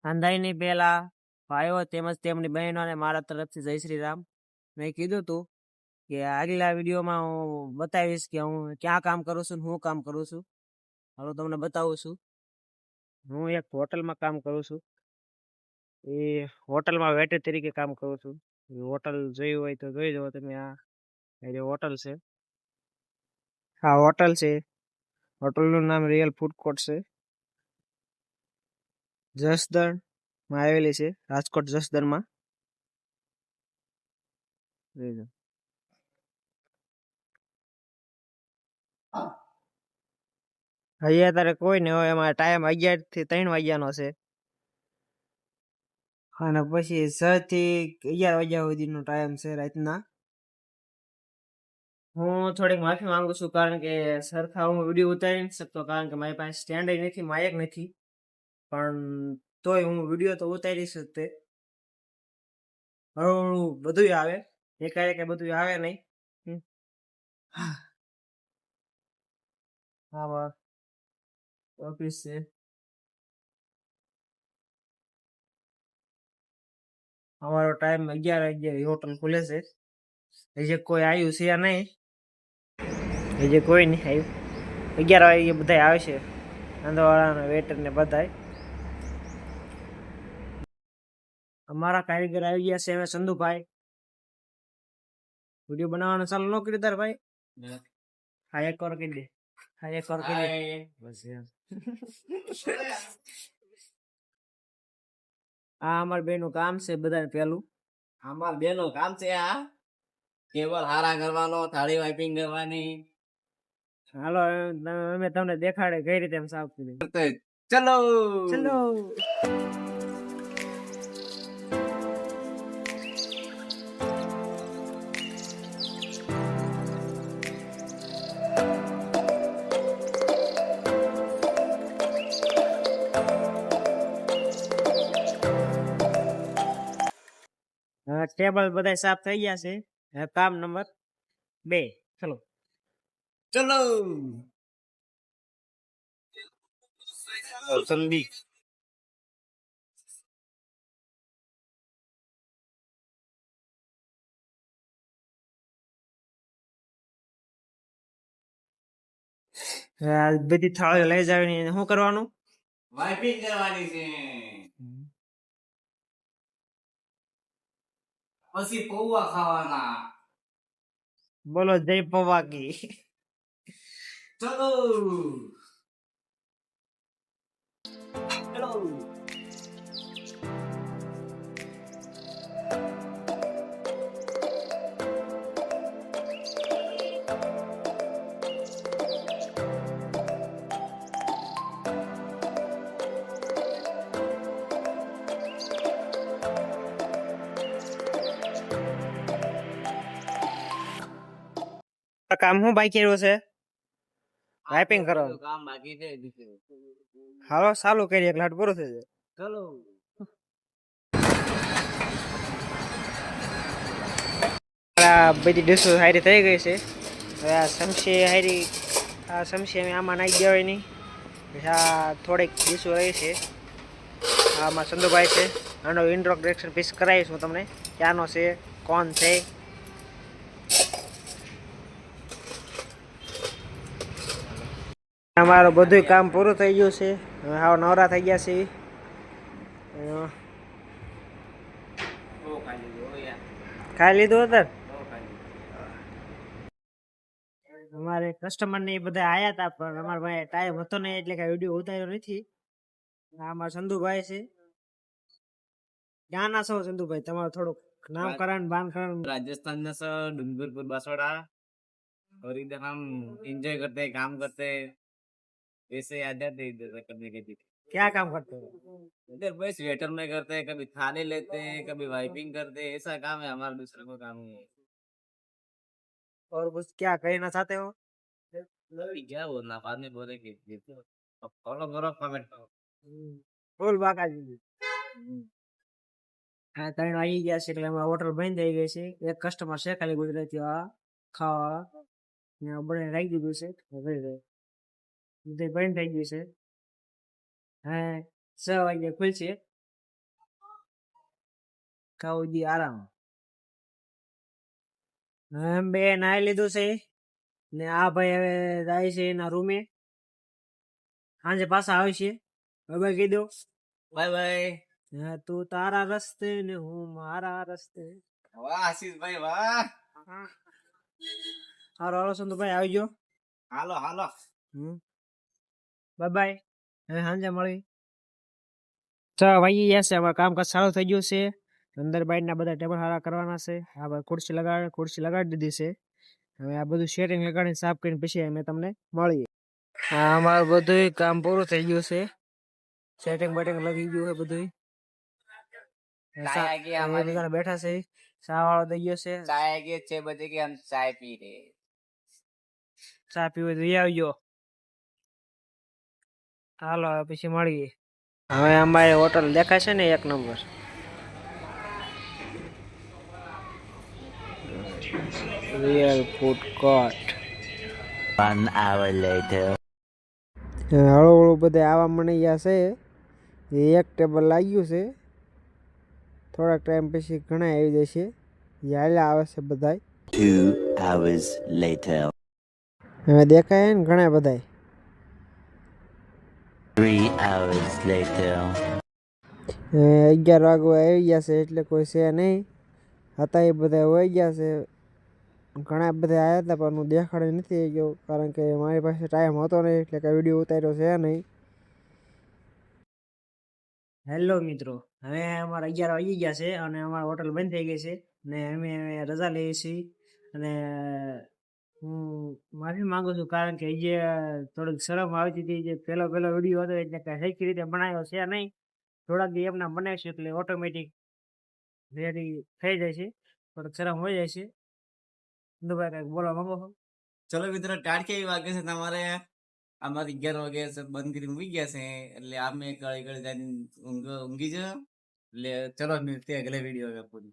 અંધાઈની પહેલા ભાઈઓ તેમજ તેમની બહેનોને મારા તરફથી જય શ્રી રામ. મેં કીધું હતું કે આગલા વિડીયોમાં હું બતાવીશ કે હું ક્યાં કામ કરું છું, હું કામ કરું છું. હવે તમને બતાવું છું. હું એક હોટલમાં કામ કરું છું. એ હોટલમાં વેટર તરીકે કામ કરું છું. હોટલ જોયું હોય તો જોઈ જવો તમે. આ જે હોટલ છે, હા હોટલ છે. હોટલનું નામ રિયલ ફૂડ કોર્ટ છે. જસદણમાં આવેલી છે, રાજકોટ જસદણમાં. હજી અત્યારે કોઈ નહીં હોય. એમાં ટાઈમ 11 થી 3 વાગ્યાનો છે અને પછી 6 થી 11 વાગ્યા સુધીનો ટાઈમ છે રાતના. હું થોડીક માફી માંગુ છું કારણ કે સરખા હું વિડીયો ઉતારી નથી શકતો, કારણ કે મારી પાસે સ્ટેન્ડ નથી, માયક નથી. પણ તોય હું વિડીયો તો ઉતારી શકતે. હળવું બધું આવે, એકાએક બધું આવે નહીં. હા ઓફિસ છે. અમારો ટાઈમ 11 વાગ્યે હોટલ ખુલે છે. હજી કોઈ આવ્યું છે નહીં, હજી કોઈ નહીં આવ્યું. 11 વાગે બધા આવશે, ધંધાવાળા વેટર ને બધા. અમારા કારીગર આવી ગયા છે. હવે સંધુભાઈ વિડીયો બનાવવાનું ચાલુ ન કર્યું તાર ભાઈ? હા એક વાર કરી દે, હા એક વાર કરી દે બસ. આ અમાર બેનું કામ છે બધાને પેલું. અમાર બેનું કામ છે આ કેબલ હારા કરવાનો, થાળી વાઇપિંગ કરવાની. હાલો અમે તમને દેખાડે કઈ રીતે એમ સાફ કરી. ચલો ચલો. ટેબલ બધા સાફ થઈ ગયા છે. કામ નંબર 2. ચલો ચલો સંદી બધી થાળીઓ લઈ જવાની. શું કરવાનું? વાઇપિંગ કરવાની છે. પછી પૌવા ખાવાના. બોલો જય પૌવા કી. ચલો ચલો કામ શું બાકી રહ્યું છે? વાઇપિંગ કરવાનું કામ બાકી છે. હાલો ચાલુ કરીએ, એક લાટ પૂરો થઈ જાય. ચલો બધી ડીશો હારી થઈ ગઈ છે. હવે આ સમસી હારી, આ સમસી અમે આમાં નાખી દેવાય નહીં. આ થોડીક ડીશો રહી છે. આમાં સંધુભાઈ છે. આનો ઇન્ટ્રોડક્શન પીસ કરાવીશ હું તમને, ક્યાંનો છે, કોણ છે. અમારું બધું કામ પૂરું થઈ ગયું છે. હવે હાવ નવરા થઈ ગયા છે. ખાઈ લીધું હતું. અમારે કસ્ટમર ને એ બધા આયા હતા, પણ અમારા ભાઈ ટાઈમ હતો નહીં એટલે કઈ વિડીયો ઉતાર્યો નથી. આમાં સંધુભાઈ છે. ક્યાં ના છો સંધુભાઈ? તમારું થોડુંક નામ કરણ બાન કરણ. राजस्थान में सर डूंगरपुर बांसवाड़ा, और इधर हम एंजॉय करते हैं, काम करते हैं, वैसे आ जाते हैं इधर करने के लिए. क्या काम करते हो? इधर बस वेटर में करते हैं, कभी थाने लेते हैं, कभी वाइपिंग करते हैं. ऐसा काम है हमारा, दूसरे को काम है. और कुछ क्या कहना चाहते हो? क्या बोलना, बाद में बोलेंगे. अब फॉलो करो, कमेंट करो. ફૂલ બાકાજી. હા 3 વાગી ગયા છે એટલે અમારી હોટલ બંધ થઈ ગઈ છે. એક કસ્ટમર છે ખાલી ગુજરાતી આ ખાવા ને બને રાખી દીધું છે. બધું બંધ થઈ ગયું છે. હા 6 વાગે ખુલશે. ખાવું દી આરામ. એમ બે નાઈ લીધું છે ને આ ભાઈ હવે જાય છે એના રૂમે. સાંજે પાછા આવશે. હવે કીધું બાય બાય. હા, તું તારા રસ્તે ને હું મારા રસ્તે. વાહ આશીષભાઈ વાહ. હારો હાલો સંતુભાઈ આવજો. હાલો હાલો. Bye bye. હવે સાંજે મળી. 6 વાગી ગયા છે. હવે કામકાજ સારું થઈ ગયું છે. અંદર બાઈના બધા ટેબલ હારા કરવાના છે. આ ભાઈ ખુરશી લગાડી દીધી છે. હવે આ બધું સેટિંગ લગાડીને સાફ કરીને પછી અમે તમને મળીએ. હા, અમારું બધું કામ પૂરું થઈ ગયું છે. સેટિંગ બેટિંગ લગી ગયું છે બધું. चाय आ गई हमारी। બધા બેઠા છે. ચા વાળો દઈ ગયો છે. चाय आ गई 6 बजे की हम चाय पी रहे। ચા પીવી તો ઈ આવજો. હાલો હવે પછી મળીએ. હવે અમારી હોટલ દેખાય છે ને એક number. Real food court. 1 hour later. હળવું બધે આવા મળી ગયા છે. એક ટેબલ લાગ્યું છે. થોડાક ટાઈમ પછી ઘણા આવી જશે. હાલ્યા આવે છે બધાય. 2 hours later. હવે દેખાય ને ઘણા બધાય. 3 hours later. 11 વાગવા આવી ગયા છે એટલે કોઈ છે નહીં. હતા એ બધા વહી ગયા છે. ઘણા બધા આવ્યા હતા પણ હું દેખાડી નથી ગયો કારણ કે મારી પાસે ટાઈમ હતો નહીં એટલે કે વિડીયો ઉતાર્યો છે નહીં. હેલો મિત્રો, હવે અમારા 11 વાગી ગયા છે અને અમારી હોટલ બંધ થઈ ગઈ છે ને અમે રજા લઈએ છીએ. અને હું માફી માંગુ છું કારણ કે જે થોડીક શરમ આવતી હતી. જે પહેલો વિડીયો હતો એટલે કે સરખી રીતે બનાવ્યો છે નહીં. થોડાક દી એમના બનાવીશું એટલે ઓટોમેટિક રેડી થઈ જાય છે. થોડીક શરમ હોઈ જાય છે. દુભાઈ કંઈક બોલવા માંગો છો? ચલો મિત્રો ટાટ કેવી વાગે છે તમારે? અમારે 11 વાગે છે બંધ કરીને ઊંઘી ગયા છે એટલે અમે ગળી જઈને ઊંઘી જાઓ. એટલે ચલો મિલતે અગલે वीडियो में पूरी।